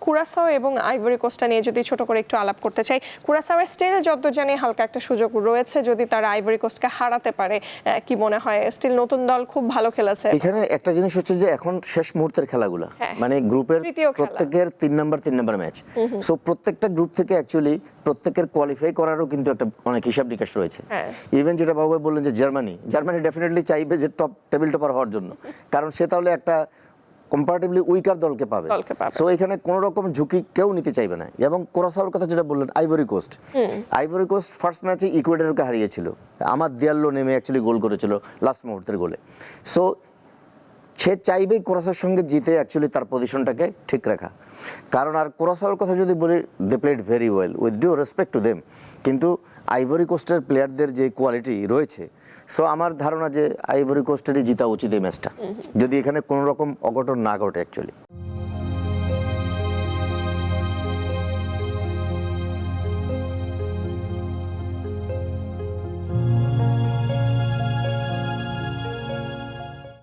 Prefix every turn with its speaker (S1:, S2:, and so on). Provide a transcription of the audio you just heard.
S1: কুরাসাও এবং আইভরি কোস্টটা নিয়ে যদি ছোট করে একটু আলাপ করতে চাই। কুরাসাওয়ের স্টিল যতদূর জানি হালকা একটা সুযোগ রয়েছে যদি তারা আইভরি কোস্টকে হারাতে পারে, কি মনে হয়? স্টিল নতুন দল, খুব ভালো খেলেছে।
S2: এখানে একটা জিনিস হচ্ছে যে এখন শেষ মুহূর্তের খেলাগুলো, মানে গ্রুপের প্রত্যেকের 3 নাম্বার ম্যাচ। সো প্রত্যেকটা গ্রুপ থেকে অ্যাকচুয়ালি প্রত্যেকের কোয়ালিফাই করারও কিন্তু একটা অনেক হিসাব নিকাশ রয়েছে। ইভেন যেটা বাবু বললেন যে জার্মানি ডেফিনেটলি চাইবে যে টপ টেবিল টপার হওয়ার জন্য, কারণ সে তাহলে একটা কম্পারেটিভলি উইকার দলকে পাবে। সো এখানে কোনো রকম ঝুঁকি কেউ নিতে চাইবে না। এবং কোরাসাওর কথা যেটা বললেন, আইভরি কোস্ট ফার্স্ট ম্যাচে ইকুয়েডরকে হারিয়েছিল, আমার দিয়াল্লো নেমে অ্যাকচুয়ালি গোল করেছিল লাস্ট মুহূর্তের গোলে। সো সে চাইবেই কোরাসাওর সঙ্গে জিতে অ্যাকচুয়ালি তার পজিশনটাকে ঠিক রাখা। কারণ আর কোরাসাওর কথা যদি বলি, they played very well with due respect to them, কিন্তু আইভরি কোস্টের প্লেয়ারদের যে কোয়ালিটি রয়েছে, সো আমার ধারণা যে আইভরি কোস্টেরই জিতা উচিত এই ম্যাচটা, যদি এখানে কোনো রকম অঘটন না ঘটে অ্যাকচুয়ালি।